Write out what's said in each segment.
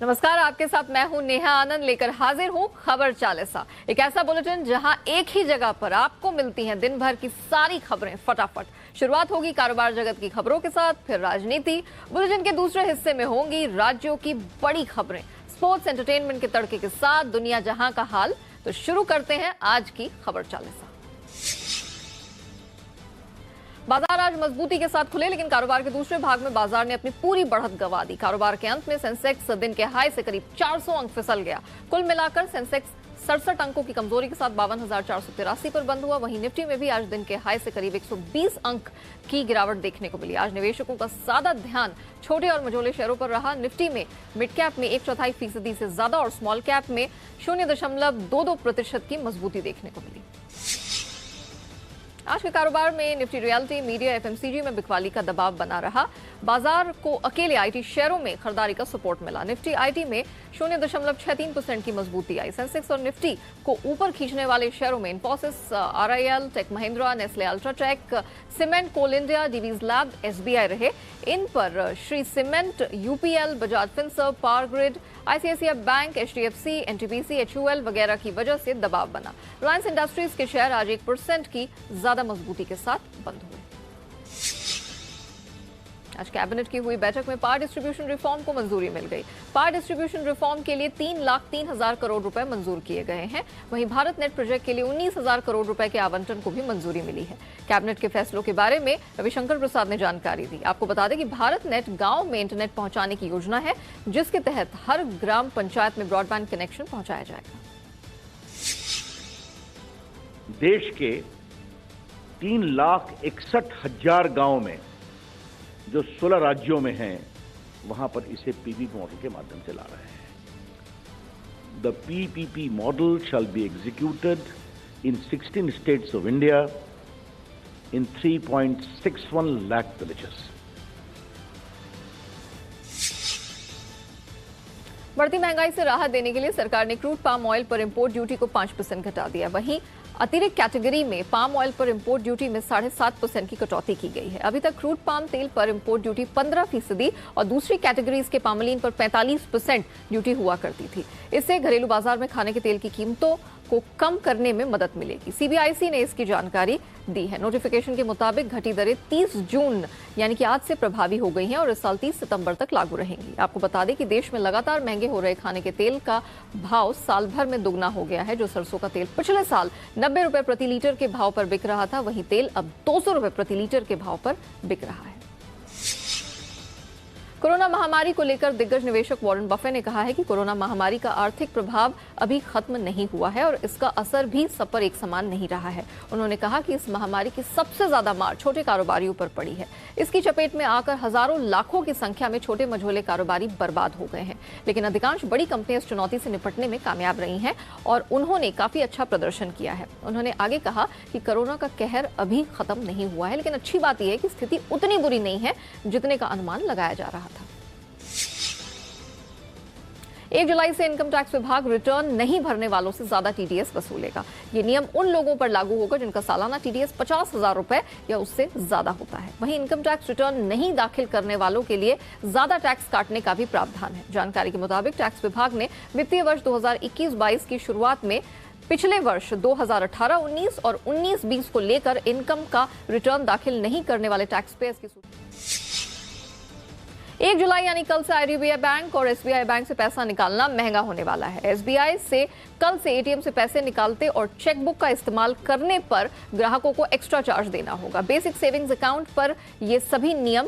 नमस्कार, आपके साथ मैं हूं नेहा आनंद, लेकर हाजिर हूं खबर चालीसा। एक ऐसा बुलेटिन जहां एक ही जगह पर आपको मिलती हैं दिन भर की सारी खबरें फटाफट। शुरुआत होगी कारोबार जगत की खबरों के साथ, फिर राजनीति। बुलेटिन के दूसरे हिस्से में होंगी राज्यों की बड़ी खबरें, स्पोर्ट्स, एंटरटेनमेंट के तड़के के साथ दुनिया जहां का हाल। तो शुरू करते हैं आज की खबर चालीसा। बाजार आज मजबूती के साथ खुले, लेकिन कारोबार के दूसरे भाग में बाजार ने अपनी पूरी बढ़त गंवा दी। कारोबार के अंत में सेंसेक्स दिन के हाई से करीब 400 अंक फिसल गया। कुल मिलाकर सेंसेक्स 67 अंकों की कमजोरी के साथ 52,483 पर बंद हुआ। वहीं निफ्टी में भी आज दिन के हाई से करीब 120 अंक की गिरावट देखने को मिली। आज निवेशकों का ज्यादा ध्यान छोटे और मझोले शेयरों पर रहा। निफ्टी में मिड कैप में 1/4% से ज्यादा और स्मॉल कैप में 0.22% की मजबूती देखने को मिली। आज के कारोबार में निफ्टी रियल्टी, मीडिया, एफएमसीजी में बिकवाली का दबाव बना रहा। बाजार को अकेले आईटी शेयरों में खरीदारी का सपोर्ट मिला। निफ्टी आईटी में 0.63% की मजबूती आई। सेंसेक्स और निफ्टी को ऊपर खींचने वाले शेयरों में Infosys, RIL, Tech Mahindra, Nestle UltraTech, cement, Coal India, Divi's lab, SBI रहे। इन पर Shree Cement, UPL, Bajaj Finserv, Power Grid, ICICI bank, HDFC, NTPC, HUL वगैरह की वजह से दबाव बना। रिलायंस इंडस्ट्रीज के शेयर आज 1% की ज्यादा मजबूती के साथ बंद हुए। आज कैबिनेट की हुई बैठक में पावर डिस्ट्रीब्यूशन रिफॉर्म को मंजूरी मिल गई। पावर डिस्ट्रीब्यूशन रिफॉर्म के लिए 3,03,000 करोड़ रुपए मंजूर किए गए हैं। वहीं भारत नेट प्रोजेक्ट के लिए 19,000 करोड़ रुपए के आवंटन को भी मंजूरी मिली है। कैबिनेट के फैसलों के बारे में रविशंकर प्रसाद ने जानकारी दी। आपको बता दें कि भारत नेट गांव में इंटरनेट पहुंचाने की योजना है, जिसके तहत हर ग्राम पंचायत में ब्रॉडबैंड कनेक्शन पहुंचाया जाएगा। देश के 3,61,000 गांव में जो 16 राज्यों में हैं, वहां पर इसे पीपीपी मॉडल के माध्यम से ला रहे हैं। The PPP model shall be executed in 16 states of India in 3.61 lakh villages. बढ़ती महंगाई से राहत देने के लिए सरकार ने क्रूड पाम ऑयल पर इंपोर्ट ड्यूटी को 5% घटा दिया। वहीं अतिरिक्त कैटेगरी में पाम ऑयल पर इंपोर्ट ड्यूटी में 7.5% की कटौती की गई है। अभी तक क्रूड पाम तेल पर इंपोर्ट ड्यूटी 15% और दूसरी कैटेगरीज के पामोलिन पर 45% ड्यूटी हुआ करती थी। इससे घरेलू बाजार में खाने के तेल की कीमतों को कम करने में मदद मिलेगी। सीबीआईसी ने इसकी जानकारी दी है। नोटिफिकेशन के मुताबिक घटी दरें 30 जून यानी कि आज से प्रभावी हो गई हैं और इस साल 30 सितंबर तक लागू रहेंगी। आपको बता दें कि देश में लगातार महंगे हो रहे खाने के तेल का भाव साल भर में दुगना हो गया है। जो सरसों का तेल पिछले साल 90 रुपए प्रति लीटर के भाव पर बिक रहा था, वहीं तेल अब 200 रुपए प्रति लीटर के भाव पर बिक रहा है। कोरोना महामारी को लेकर दिग्गज निवेशक वॉरेन बफे ने कहा है कि कोरोना महामारी का आर्थिक प्रभाव अभी खत्म नहीं हुआ है और इसका असर भी सब पर एक समान नहीं रहा है। उन्होंने कहा कि इस महामारी की सबसे ज्यादा मार छोटे कारोबारियों पर पड़ी है। इसकी चपेट में आकर हजारों लाखों की संख्या में छोटे मझोले कारोबारी बर्बाद हो गए हैं, लेकिन अधिकांश बड़ी कंपनियां इस चुनौती से निपटने में कामयाब रही हैं और उन्होंने काफी अच्छा प्रदर्शन किया है। उन्होंने आगे कहा कि कोरोना का कहर अभी खत्म नहीं हुआ है, लेकिन अच्छी बात यह है कि स्थिति उतनी बुरी नहीं है जितने का अनुमान लगाया जा रहा था। 1 जुलाई से इनकम टैक्स विभाग रिटर्न नहीं भरने वालों से ज्यादा टीडीएस वसूलेगा। ये नियम उन लोगों पर लागू होगा जिनका सालाना टीडीएस 50,000 रुपए या उससे ज्यादा होता है। वहीं इनकम टैक्स रिटर्न नहीं दाखिल करने वालों के लिए ज्यादा टैक्स काटने का भी प्रावधान है। जानकारी के मुताबिक टैक्स विभाग ने वित्तीय वर्ष 2021-22 की शुरुआत में पिछले वर्ष 2018-19 और 19-20 को लेकर इनकम का रिटर्न दाखिल नहीं करने वाले टैक्स पेयर्स की सूची 1 जुलाई यानी कल से आईडीबीआई बैंक और एसबीआई बैंक से पैसा निकालना महंगा होने वाला है। एसबीआई से कल से एटीएम से पैसे निकालते और चेकबुक का इस्तेमाल करने पर ग्राहकों को एक्स्ट्रा चार्ज देना होगा। बेसिक सेविंग्स अकाउंट पर ये सभी नियम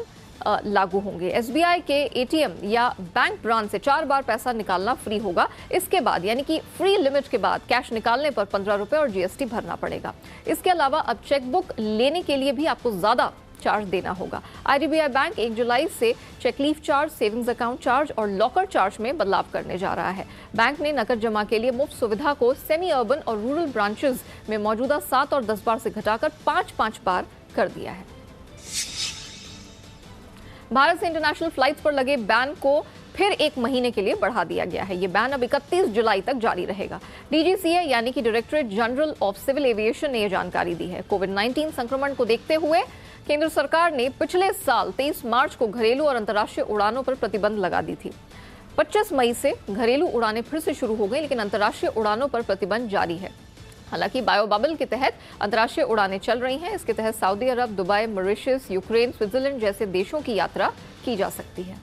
लागू होंगे। एसबीआई के एटीएम या बैंक ब्रांच से 4 बार पैसा निकालना फ्री होगा। इसके बाद यानी कि फ्री लिमिट के बाद कैश निकालने पर 15 रुपए और जीएसटी भरना पड़ेगा। इसके अलावा अब चेकबुक लेने के लिए भी आपको ज्यादा चार्ज देना होगा। आईडीबीआई बैंक 1 जुलाई से चेकलीफ चार्ज, सेविंग्स अकाउंट चार्ज और लॉकर चार्ज में बदलाव करने जा रहा है। बैंक ने नकद जमा के लिए मुफ्त सुविधा को सेमी अर्बन और रूरल ब्रांचेस में मौजूदा 7 और 10 बार से घटाकर 5-5 बार कर दिया है। भारत से इंटरनेशनल फ्लाइट्स पर लगे बैन को फिर 1 महीने के लिए बढ़ा दिया गया है। ये बैन अब 31 जुलाई तक जारी रहेगा। डीजीसीए यानी कि directorate general of civil aviation ने यह जानकारी दी है। कोविड-19 संक्रमण को देखते हुए केंद्र सरकार ने पिछले साल 23 मार्च को घरेलू और अंतर्राष्ट्रीय उड़ानों पर प्रतिबंध लगा दी थी। 25 मई से घरेलू उड़ानें फिर से शुरू हो गई, लेकिन अंतर्राष्ट्रीय उड़ानों पर प्रतिबंध जारी है। हालांकि बायो बबल के तहत अंतर्राष्ट्रीय उड़ानें चल रही हैं। इसके तहत सऊदी अरब, दुबई, मॉरिशस, यूक्रेन, स्विट्जरलैंड जैसे देशों की यात्रा की जा सकती है।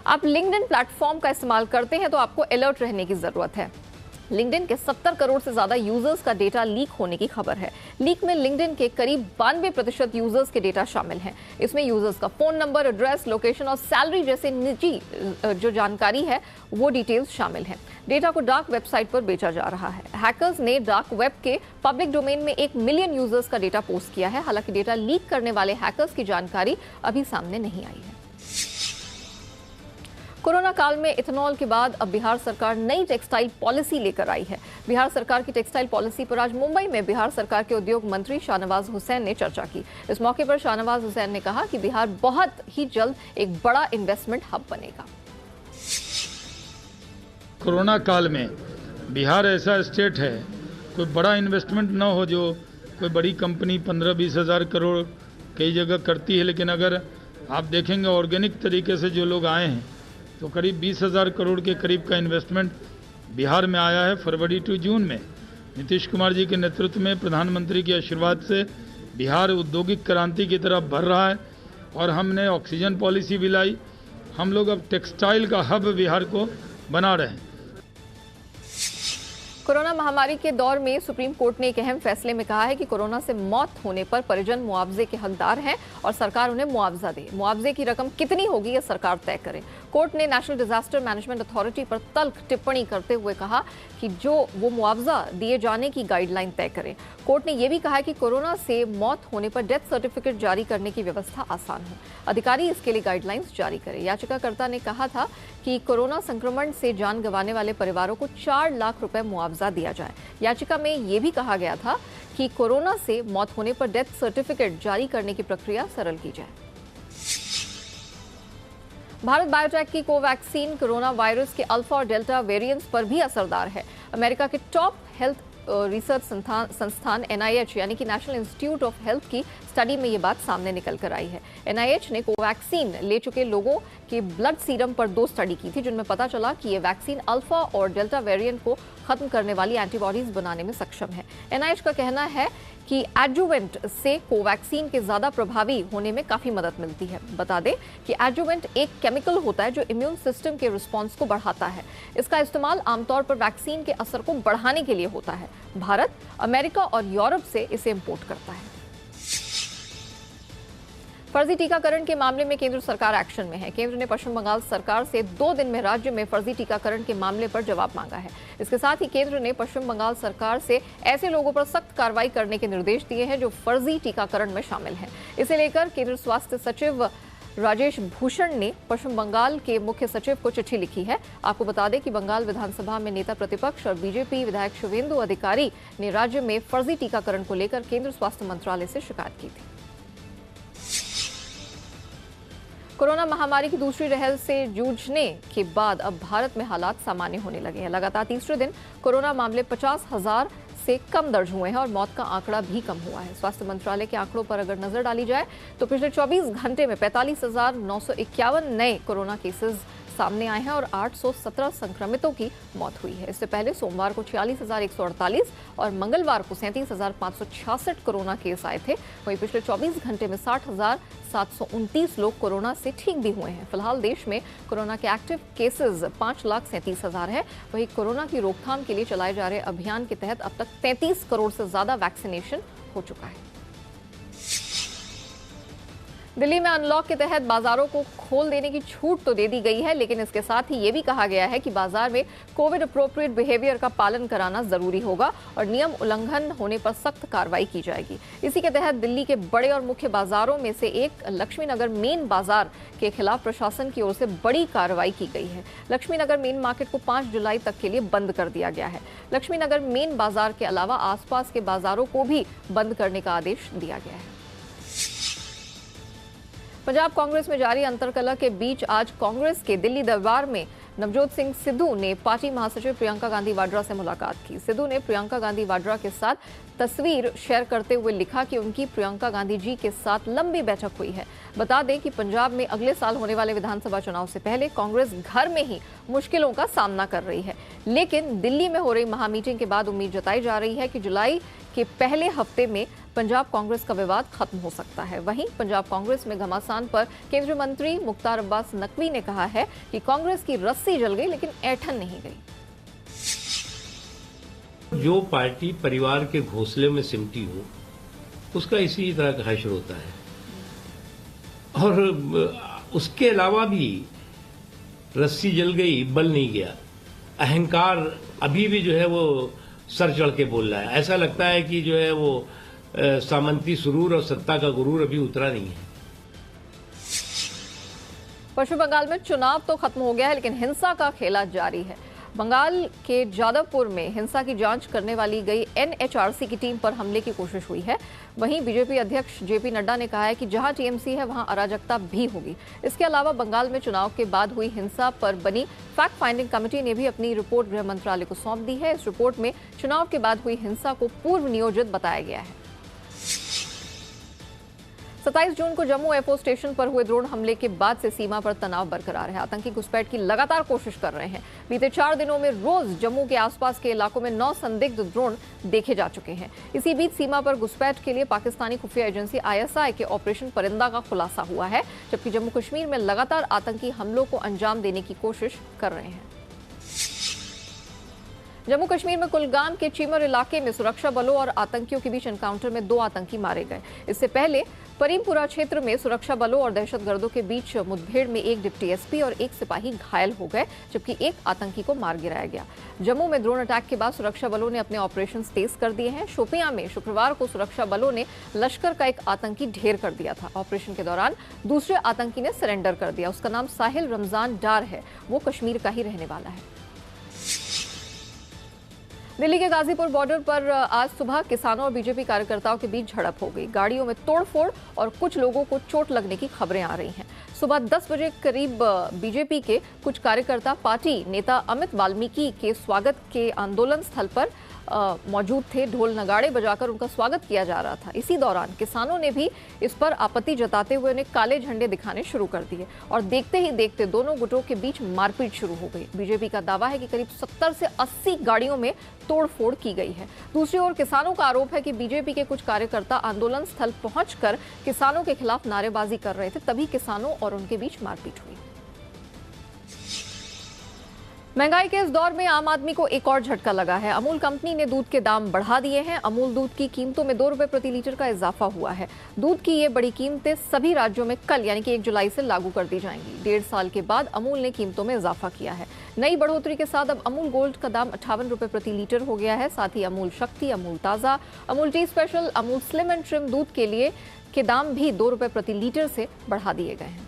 आप लिंक्डइन प्लेटफॉर्म का इस्तेमाल करते हैं तो आपको अलर्ट रहने की जरूरत है। लिंक्डइन के 70 करोड़ से ज्यादा यूजर्स का डेटा लीक होने की खबर है। लीक में लिंक्डइन के करीब 92% यूजर्स के डेटा शामिल हैं। इसमें यूजर्स का फोन नंबर, एड्रेस, लोकेशन और सैलरी जैसे निजी जो जानकारी है वो डिटेल्स शामिल हैं। डेटा को डार्क वेबसाइट पर बेचा जा रहा है। हैकर्स ने डार्क वेब के पब्लिक डोमेन में 1 मिलियन यूजर्स का डेटा पोस्ट किया है। हालांकि डेटा लीक करने वाले हैकर्स की जानकारी अभी सामने नहीं आई है। कोरोना काल में इथेनॉल के बाद अब बिहार सरकार नई टेक्सटाइल पॉलिसी लेकर आई है। बिहार सरकार की टेक्सटाइल पॉलिसी पर आज मुंबई में बिहार सरकार के उद्योग मंत्री शाहनवाज हुसैन ने चर्चा की। इस मौके पर शाहनवाज हुसैन ने कहा कि बिहार बहुत ही जल्द एक बड़ा इन्वेस्टमेंट हब बनेगा। कोरोना काल में बिहार ऐसा स्टेट है, कोई बड़ा इन्वेस्टमेंट ना हो जो कोई बड़ी कंपनी 15-20 हज़ार करोड़ कई जगह करती है, लेकिन अगर आप देखेंगे ऑर्गेनिक तरीके से जो लोग आए हैं तो करीब 20,000 करोड़ के करीब का इन्वेस्टमेंट बिहार में आया है। फरवरी टू जून में नीतीश कुमार जी के नेतृत्व में प्रधानमंत्री के आशीर्वाद से बिहार औद्योगिक क्रांति की तरफ बढ़ रहा है और हमने ऑक्सीजन पॉलिसी भी लाई। हम लोग अब टेक्सटाइल का हब बिहार को बना रहे हैं। कोरोना महामारी के दौर में सुप्रीम कोर्ट ने एक अहम फैसले में कहा है कि कोरोना से मौत होने पर परिजन मुआवजे के हकदार हैं और सरकार उन्हें मुआवजा दे। मुआवजे की रकम कितनी होगी यह सरकार तय करे। कोर्ट ने नेशनल डिजास्टर मैनेजमेंट अथॉरिटी पर तल्ख टिप्पणी करते हुए कहा कि जो वो मुआवजा दिए जाने की गाइडलाइन तय करे। कोर्ट ने यह भी कहा कि कोरोना से मौत होने पर डेथ सर्टिफिकेट जारी करने की व्यवस्था आसान हो। अधिकारी इसके लिए गाइडलाइंस जारी करे। याचिकाकर्ता ने कहा था कि कोरोना संक्रमण से जान गंवाने वाले परिवारों को 4 लाख रुपए मुआवजा दिया जाए। याचिका में यह भी कहा गया था कि कोरोना से मौत होने पर डेथ सर्टिफिकेट जारी करने की प्रक्रिया सरल की जाए। भारत बायोटेक की कोवैक्सीन कोरोना वायरस के अल्फा और डेल्टा वेरिएंट्स पर भी असरदार है। अमेरिका के टॉप हेल्थ रिसर्च संस्थान NIH यानी कि नेशनल इंस्टीट्यूट ऑफ हेल्थ की स्टडी में ये बात सामने निकल कर आई है। NIH ने कोवैक्सीन ले चुके लोगों के ब्लड सीरम पर 2 स्टडी की थी, जिनमें पता चला कि ये वैक्सीन अल्फा और डेल्टा वेरिएंट को खत्म करने वाली एंटीबॉडीज बनाने में सक्षम है। NIH का कहना है कि एडजुवेंट से कोवैक्सीन के ज्यादा प्रभावी होने में काफी मदद मिलती है। बता दें कि एडजुवेंट एक केमिकल होता है जो इम्यून सिस्टम के रिस्पॉन्स को बढ़ाता है। इसका इस्तेमाल आमतौर पर वैक्सीन के असर को बढ़ाने के लिए होता है। भारत, अमेरिका और यूरोप से इसे इंपोर्ट करता है। फर्जी टीकाकरण के मामले में केंद्र सरकार एक्शन में है। केंद्र ने पश्चिम बंगाल सरकार से 2 दिन में राज्य में फर्जी टीकाकरण के मामले पर जवाब मांगा है। इसके साथ ही केंद्र ने पश्चिम बंगाल सरकार से ऐसे लोगों पर सख्त कार्रवाई करने के निर्देश दिए हैं जो फर्जी टीकाकरण में शामिल हैं। इसे लेकर केंद्र स्वास्थ्य सचिव राजेश भूषण ने पश्चिम बंगाल के मुख्य सचिव को चिट्ठी लिखी है। आपको बता दें कि बंगाल विधानसभा में नेता प्रतिपक्ष और बीजेपी विधायक शुभेंदु अधिकारी ने राज्य में फर्जी टीकाकरण को लेकर केंद्र स्वास्थ्य मंत्रालय से शिकायत की थी। कोरोना महामारी की दूसरी लहर से जूझने के बाद अब भारत में हालात सामान्य होने लगे हैं। लगातार तीसरे दिन कोरोना मामले 50,000 से कम दर्ज हुए हैं और मौत का आंकड़ा भी कम हुआ है। स्वास्थ्य मंत्रालय के आंकड़ों पर अगर नजर डाली जाए तो पिछले 24 घंटे में 45,951 नए कोरोना केसेस सामने आए हैं और 817 संक्रमितों की मौत हुई है। इससे पहले सोमवार को 46,148 और मंगलवार को 37,566 कोरोना केस आए थे। वहीं पिछले 24 घंटे में 60,729 लोग कोरोना से ठीक भी हुए हैं। फिलहाल देश में कोरोना के एक्टिव केसेस 5,37,000 है। वहीं कोरोना की रोकथाम के लिए चलाए जा रहे अभियान के तहत अब तक 33 करोड़ से ज्यादा वैक्सीनेशन हो चुका है। दिल्ली में अनलॉक के तहत बाजारों को खोल देने की छूट तो दे दी गई है, लेकिन इसके साथ ही ये भी कहा गया है कि बाजार में कोविड अप्रोप्रिएट बिहेवियर का पालन कराना जरूरी होगा और नियम उल्लंघन होने पर सख्त कार्रवाई की जाएगी। इसी के तहत दिल्ली के बड़े और मुख्य बाजारों में से एक लक्ष्मी नगर मेन बाजार के खिलाफ प्रशासन की ओर से बड़ी कार्रवाई की गई है। लक्ष्मी नगर मेन मार्केट को 5 जुलाई तक के लिए बंद कर दिया गया है। लक्ष्मी नगर मेन बाजार के अलावा आसपास के बाजारों को भी बंद करने का आदेश दिया गया है। पंजाब कांग्रेस में जारी अंतरकलह के बीच आज कांग्रेस के दिल्ली दरबार में नवजोत सिंह सिद्धू ने पार्टी महासचिव प्रियंका गांधी वाड्रा से मुलाकात की। सिद्धू ने प्रियंका गांधी वाड्रा के साथ तस्वीर शेयर करते हुए लिखा कि उनकी प्रियंका गांधी जी के साथ लंबी बैठक हुई है। बता दें कि पंजाब में अगले साल होने वाले विधानसभा चुनाव से पहले कांग्रेस घर में ही मुश्किलों का सामना कर रही है, लेकिन दिल्ली में हो रही महामीटिंग के बाद उम्मीद जताई जा रही है कि जुलाई के पहले हफ्ते में पंजाब कांग्रेस का विवाद खत्म हो सकता है। वहीं पंजाब कांग्रेस में घमासान पर केंद्रीय मंत्री मुख्तार अब्बास नकवी ने कहा है कि कांग्रेस की रस्सी जल गई लेकिन ऐंठन नहीं गई। जो पार्टी परिवार के घोंसले में सिमटी हो उसका इसी तरह का हश्र होता है, और उसके अलावा भी रस्सी जल गई, बल नहीं गया। अहंकार अभी भी जो है वो सर चढ़ के बोल रहा है। ऐसा लगता है कि जो है वो सामंती सुरूर और सत्ता का गुरूर अभी उतरा नहीं है। पश्चिम बंगाल में चुनाव तो खत्म हो गया है, लेकिन हिंसा का खेला जारी है। बंगाल के जादवपुर में हिंसा की जांच करने वाली गई एनएचआरसी की टीम पर हमले की कोशिश हुई है। वहीं बीजेपी अध्यक्ष जेपी नड्डा ने कहा है कि जहां टीएमसी है वहां अराजकता भी होगी। इसके अलावा बंगाल में चुनाव के बाद हुई हिंसा पर बनी फैक्ट फाइंडिंग कमेटी ने भी अपनी रिपोर्ट गृह मंत्रालय को सौंप दी है। इस रिपोर्ट में चुनाव के बाद हुई हिंसा को पूर्व नियोजित बताया गया है। 27 जून को जम्मू एयरफोर्स स्टेशन पर हुए ड्रोन हमले के बाद से सीमा पर तनाव बरकरार है। आतंकी घुसपैठ की लगातार कोशिश कर रहे हैं। बीते 4 दिनों में रोज जम्मू के आसपास के इलाकों में 9 संदिग्ध ड्रोन देखे जा चुके हैं। इसी बीच सीमा पर घुसपैठ के लिए पाकिस्तानी खुफिया एजेंसी आईएसआई के ऑपरेशन परिंदा का खुलासा हुआ है, जबकि जम्मू कश्मीर में लगातार आतंकी हमलों को अंजाम देने की कोशिश कर रहे हैं। जम्मू कश्मीर में कुलगाम के चीमर इलाके में सुरक्षा बलों और आतंकियों के बीच एनकाउंटर में 2 आतंकी मारे गए। इससे पहले परीमपुरा क्षेत्र में सुरक्षा बलों और दहशतगर्दों के बीच मुठभेड़ में एक डिप्टी एसपी और एक सिपाही घायल हो गए, जबकि एक आतंकी को मार गिराया गया। जम्मू में ड्रोन अटैक के बाद सुरक्षा बलों ने अपने ऑपरेशन तेज कर दिए हैं। शोपियां में शुक्रवार को सुरक्षा बलों ने लश्कर का एक आतंकी ढेर कर दिया था। ऑपरेशन के दौरान दूसरे आतंकी ने सरेंडर कर दिया। उसका नाम साहिल रमजान डार है। वो कश्मीर का ही रहने वाला है। दिल्ली के गाजीपुर बॉर्डर पर आज सुबह किसानों और बीजेपी कार्यकर्ताओं के बीच झड़प हो गई। गाड़ियों में तोड़फोड़ और कुछ लोगों को चोट लगने की खबरें आ रही हैं। सुबह 10 बजे करीब बीजेपी के कुछ कार्यकर्ता पार्टी नेता अमित वाल्मीकि के स्वागत के आंदोलन स्थल पर मौजूद थे। ढोल नगाड़े बजाकर उनका स्वागत किया जा रहा था। इसी दौरान किसानों ने भी इस पर आपत्ति जताते हुए उन्हें काले झंडे दिखाने शुरू कर दिए और देखते ही देखते दोनों गुटों के बीच मारपीट शुरू हो गई। बीजेपी का दावा है कि करीब 70 से 80 गाड़ियों में तोड़फोड़ की गई है। दूसरी ओर किसानों का आरोप है कि बीजेपी के कुछ कार्यकर्ता आंदोलन स्थल पहुंचकर किसानों के खिलाफ नारेबाजी कर रहे थे, तभी किसानों और उनके बीच मारपीट हुई। महंगाई के इस दौर में आम आदमी को एक और झटका लगा है। अमूल कंपनी ने दूध के दाम बढ़ा दिए हैं। अमूल दूध की कीमतों में 2 रुपए प्रति लीटर का इजाफा हुआ है। दूध की ये बड़ी कीमतें सभी राज्यों में कल यानी कि 1 जुलाई से लागू कर दी जाएंगी। 1.5 साल के बाद अमूल ने कीमतों में इजाफा किया है। नई बढ़ोतरी के साथ अब अमूल गोल्ड का दाम 58 रुपए प्रति लीटर हो गया है। साथ ही अमूल शक्ति, अमूल ताजा, Amul T special, Amul slim and trim दूध के दाम भी 2 रुपए प्रति लीटर से बढ़ा दिए गए हैं।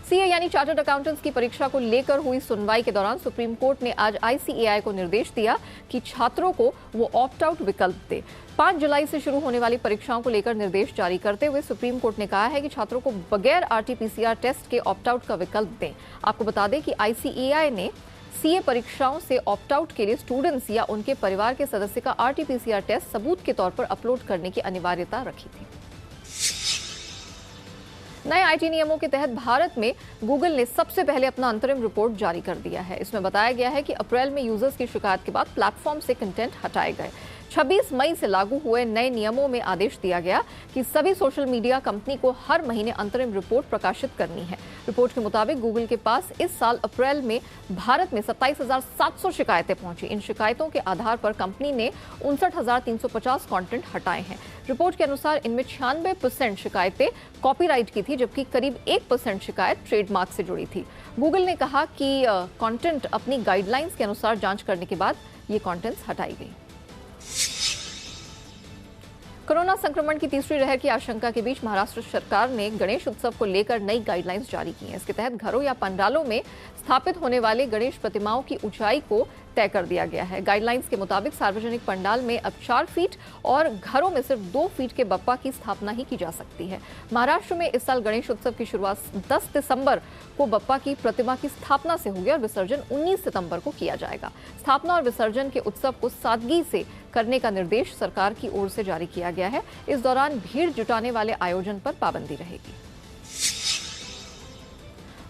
सीए यानी चार्टर्ड अकाउंटेंट्स की परीक्षा को लेकर हुई सुनवाई के दौरान सुप्रीम कोर्ट ने आज आईसीएआई को निर्देश दिया कि छात्रों को वो ऑप्ट आउट विकल्प दे। 5 जुलाई से शुरू होने वाली परीक्षाओं को लेकर निर्देश जारी करते हुए सुप्रीम कोर्ट ने कहा है कि छात्रों को बगैर आरटीपीसीआर टेस्ट के ऑप्ट आउट का विकल्प दें। आपको बता दें कि आईसीएआई ने सीए परीक्षाओं से ऑप्ट आउट के लिए स्टूडेंट्स या उनके परिवार के सदस्य का आरटीपीसीआर टेस्ट सबूत के तौर पर अपलोड करने की अनिवार्यता रखी थी। नए आईटी नियमों के तहत भारत में गूगल ने सबसे पहले अपना अंतरिम रिपोर्ट जारी कर दिया है। इसमें बताया गया है कि अप्रैल में यूजर्स की शिकायत के बाद प्लेटफॉर्म से कंटेंट हटाए गए। 26 मई से लागू हुए नए नियमों में आदेश दिया गया कि सभी सोशल मीडिया कंपनी को हर महीने अंतरिम रिपोर्ट प्रकाशित करनी है। रिपोर्ट के मुताबिक गूगल के पास इस साल अप्रैल में भारत में 27,700 शिकायतें पहुंची। इन शिकायतों के आधार पर कंपनी ने 59,350 कंटेंट हटाए हैं। रिपोर्ट के अनुसार इनमें 96% शिकायतें कॉपीराइट की थी, जबकि करीब 1% शिकायत ट्रेडमार्क से जुड़ी थी। गूगल ने कहा कि कंटेंट अपनी गाइडलाइंस के अनुसार जांच करने के बाद ये कंटेंट्स हटाई गई। कोरोना संक्रमण की तीसरी लहर की आशंका के बीच महाराष्ट्र सरकार ने गणेश उत्सव को लेकर नई गाइडलाइंस जारी की हैं। इसके तहत घरों या पंडालों में स्थापित होने वाले गणेश प्रतिमाओं की ऊंचाई को तय कर दिया गया है। गाइडलाइंस के मुताबिक सार्वजनिक पंडाल में अब 4 फीट और घरों में सिर्फ 2 फीट के बप्पा की स्थापना ही की जा सकती है। महाराष्ट्र में इस साल गणेश उत्सव की शुरुआत 10 दिसंबर को बप्पा की प्रतिमा की स्थापना से होगी और विसर्जन 19 सितंबर को किया जाएगा। स्थापना और विसर्जन के उत्सव को सादगी से करने का निर्देश सरकार की ओर से जारी किया गया है। इस दौरान भीड़ जुटाने वाले आयोजन पर पाबंदी रहेगी।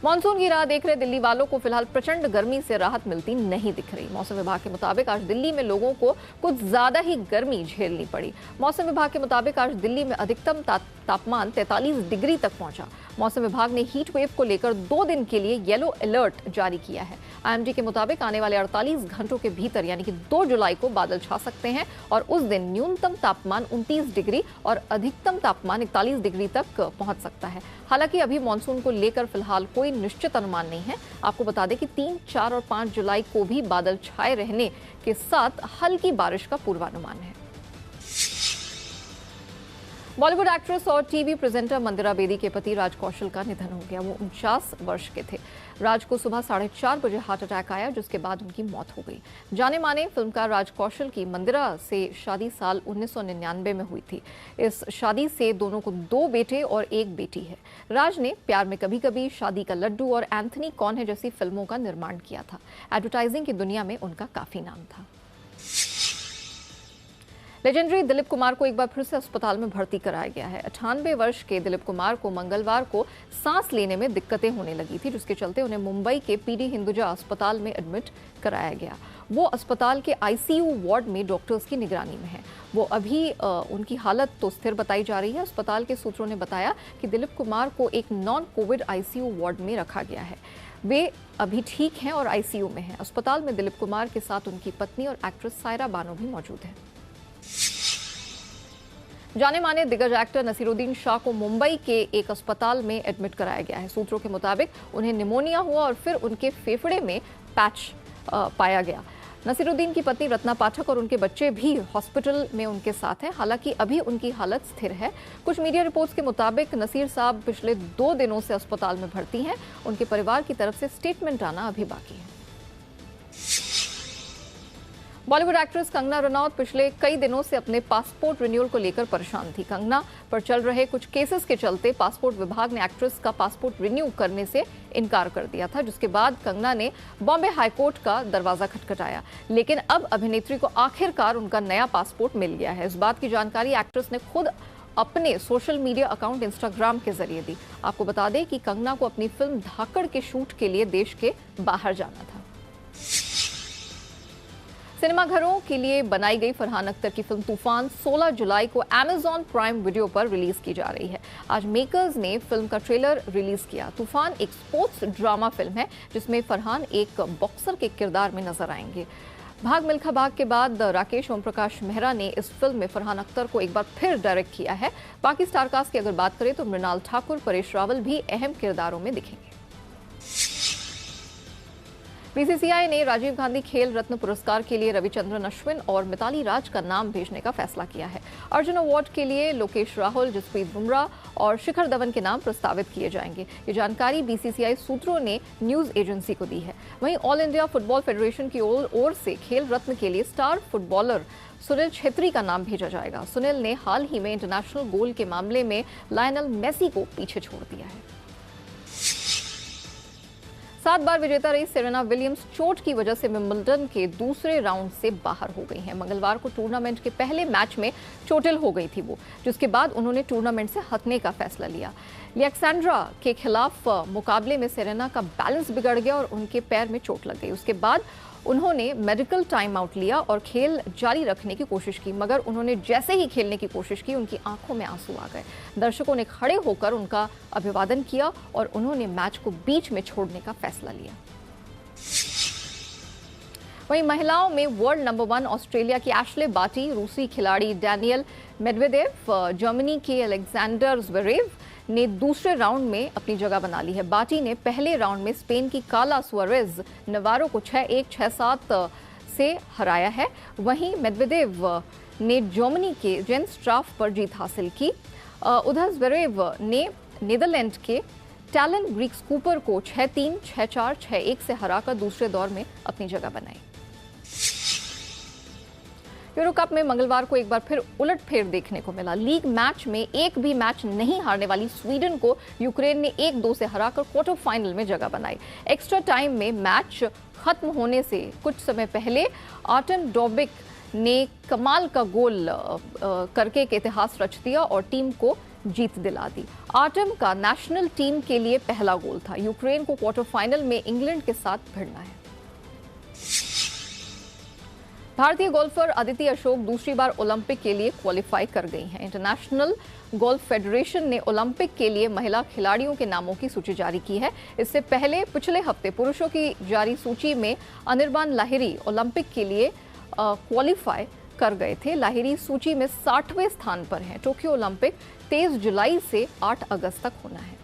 मानसून की राह देख रहे दिल्ली वालों को फिलहाल प्रचंड गर्मी से राहत मिलती नहीं दिख रही। मौसम विभाग के मुताबिक आज दिल्ली में लोगों को कुछ ज्यादा ही गर्मी झेलनी पड़ी। मौसम विभाग के मुताबिक आज दिल्ली में अधिकतम तापमान 43 डिग्री तक पहुंचा। मौसम विभाग ने हीट वेव को लेकर 2 दिन के लिए येलो अलर्ट जारी किया है। आईएमडी के मुताबिक आने वाले 48 घंटों के भीतर यानी कि 2 जुलाई को बादल छा सकते हैं और उस दिन न्यूनतम तापमान 29 डिग्री और अधिकतम तापमान 41 डिग्री तक पहुंच सकता है। हालांकि अभी मानसून को लेकर फिलहाल कोई निश्चित अनुमान नहीं है। आपको बता दें कि 3, 4 और 5 जुलाई को भी बादल छाए रहने के साथ हल्की बारिश का पूर्वानुमान है। बॉलीवुड एक्ट्रेस और टीवी प्रेजेंटर मंदिरा बेदी के पति राज कौशल का निधन हो गया। वो 49 वर्ष के थे। राज को सुबह 4:30 बजे हार्ट अटैक आया, जिसके बाद उनकी मौत हो गई। जाने माने फिल्मकार राज कौशल की मंदिरा से शादी साल 1999 में हुई थी। इस शादी से दोनों को 2 बेटे और 1 बेटी है। राज ने प्यार में कभी कभी, शादी का लड्डू और एंथनी कौन है जैसी फिल्मों का निर्माण किया था। एडवर्टाइजिंग की दुनिया में उनका काफी नाम था। लेजेंडरी दिलीप कुमार को एक बार फिर से अस्पताल में भर्ती कराया गया है। 98 वर्ष के दिलीप कुमार को मंगलवार को सांस लेने में दिक्कतें होने लगी थी, जिसके चलते उन्हें मुंबई के पीडी हिंदुजा अस्पताल में एडमिट कराया गया। वो अस्पताल के आईसीयू वार्ड में डॉक्टर्स की निगरानी में है। वो अभी उनकी हालत तो स्थिर बताई जा रही है। अस्पताल के सूत्रों ने बताया कि दिलीप कुमार को एक नॉन कोविड आईसीयू वार्ड में रखा गया है। वे अभी ठीक हैं और आईसीयू में हैं। अस्पताल में दिलीप कुमार के साथ उनकी पत्नी और एक्ट्रेस सायरा बानो भी मौजूद हैं। जाने माने दिग्गज एक्टर नसीरुद्दीन शाह को मुंबई के एक अस्पताल में एडमिट कराया गया है। सूत्रों के मुताबिक उन्हें निमोनिया हुआ और फिर उनके फेफड़े में पैच पाया गया। नसीरुद्दीन की पत्नी रत्ना पाठक और उनके बच्चे भी हॉस्पिटल में उनके साथ हैं। हालांकि अभी उनकी हालत स्थिर है। कुछ मीडिया रिपोर्ट्स के मुताबिक नसीर साहब पिछले 2 दिनों से अस्पताल में भर्ती हैं। उनके परिवार की तरफ से स्टेटमेंट आना अभी बाकी है। बॉलीवुड एक्ट्रेस कंगना रनौत पिछले कई दिनों से अपने पासपोर्ट रिन्यूअल को लेकर परेशान थी। कंगना पर चल रहे कुछ केसेस के चलते पासपोर्ट विभाग ने एक्ट्रेस का पासपोर्ट रिन्यू करने से इनकार कर दिया था, जिसके बाद कंगना ने बॉम्बे हाईकोर्ट का दरवाजा खटखटाया। लेकिन अब अभिनेत्री को आखिरकार उनका नया पासपोर्ट मिल गया है। इस बात की जानकारी एक्ट्रेस ने खुद अपने सोशल मीडिया अकाउंट इंस्टाग्राम के जरिए दी। आपको बता दें कि कंगना को अपनी फिल्म धाकड़ के शूट के लिए देश के बाहर जाना था। सिनेमाघरों के लिए बनाई गई फरहान अख्तर की फिल्म तूफान 16 जुलाई को Amazon प्राइम वीडियो पर रिलीज की जा रही है। आज मेकर्स ने फिल्म का ट्रेलर रिलीज किया। तूफान एक स्पोर्ट्स ड्रामा फिल्म है, जिसमें फरहान एक बॉक्सर के किरदार में नजर आएंगे। भाग मिल्खा भाग के बाद राकेश ओम प्रकाश मेहरा ने इस फिल्म में फरहान अख्तर को एक बार फिर डायरेक्ट किया है। बाकी स्टारकास्ट की अगर बात करें तो मृणाल ठाकुर, परेश रावल भी अहम किरदारों में दिखेंगे। बीसीसीआई ने राजीव गांधी खेल रत्न पुरस्कार के लिए रविचंद्रन अश्विन और मिताली राज का नाम भेजने का फैसला किया है। अर्जुन अवार्ड के लिए लोकेश राहुल, जसप्रीत बुमराह और शिखर धवन के नाम प्रस्तावित किए जाएंगे। ये जानकारी बीसीसीआई सूत्रों ने न्यूज एजेंसी को दी है। वहीं ऑल इंडिया फुटबॉल फेडरेशन की ओर से खेल रत्न के लिए स्टार फुटबॉलर सुनील छेत्री का नाम भेजा जाएगा। सुनील ने हाल ही में इंटरनेशनल गोल के मामले में लायनल मेसी को पीछे छोड़ दिया है। 7 बार विजेता रही सेरेना विलियम्स चोट की वजह से विंबलडन के दूसरे राउंड से बाहर हो गई हैं। मंगलवार को टूर्नामेंट के पहले मैच में चोटिल हो गई थी वो, जिसके बाद उन्होंने टूर्नामेंट से हटने का फैसला लिया। एलेक्सेंड्रा के खिलाफ मुकाबले में सेरेना का बैलेंस बिगड़ गया और उनके पैर में चोट लग गई। उसके बाद उन्होंने मेडिकल टाइम आउट लिया और खेल जारी रखने की कोशिश की, मगर उन्होंने जैसे ही खेलने की कोशिश की उनकी आंखों में आंसू आ गए। दर्शकों ने खड़े होकर उनका अभिवादन किया और उन्होंने मैच को बीच में छोड़ने का फैसला लिया। वहीं महिलाओं में वर्ल्ड नंबर 1 ऑस्ट्रेलिया की एशले बार्टी, रूसी खिलाड़ी डैनियल मेडवेडेव, जर्मनी के अलेक्जेंडर ज़्वेरेव ने दूसरे राउंड में अपनी जगह बना ली है। बार्टी ने पहले राउंड में स्पेन की कार्ला सुआरेज नवारो को 6-1, 6-7 से हराया है। वहीं मेदवेदेव ने जर्मनी के जेंस स्ट्राफ पर जीत हासिल की। उधर ज़्वेरेव ने नीदरलैंड के टैलन ग्रीक्स कूपर को 6-3, 6-4, 6-1 से हराकर दूसरे दौर में अपनी जगह बनाई। यूरो कप में मंगलवार को एक बार फिर उलटफेर देखने को मिला। लीग मैच में एक भी मैच नहीं हारने वाली स्वीडन को यूक्रेन ने 1-2 से हराकर क्वार्टर फाइनल में जगह बनाई। एक्स्ट्रा टाइम में मैच खत्म होने से कुछ समय पहले आर्टेम डोबिक ने कमाल का गोल करके एक इतिहास रच दिया और टीम को जीत दिला दी। आर्टेम का नेशनल टीम के लिए पहला गोल था। यूक्रेन को क्वार्टर फाइनल में इंग्लैंड के साथ भिड़ना है। भारतीय गोल्फर अदिति अशोक दूसरी बार ओलंपिक के लिए क्वालिफाई कर गई हैं। इंटरनेशनल गोल्फ फेडरेशन ने ओलंपिक के लिए महिला खिलाड़ियों के नामों की सूची जारी की है। इससे पहले पिछले हफ्ते पुरुषों की जारी सूची में अनिर्बान लाहिरी ओलंपिक के लिए क्वालिफाई कर गए थे। लाहिरी सूची में 60वें स्थान पर हैं। टोक्यो ओलंपिक 23 जुलाई से 8 अगस्त तक होना है।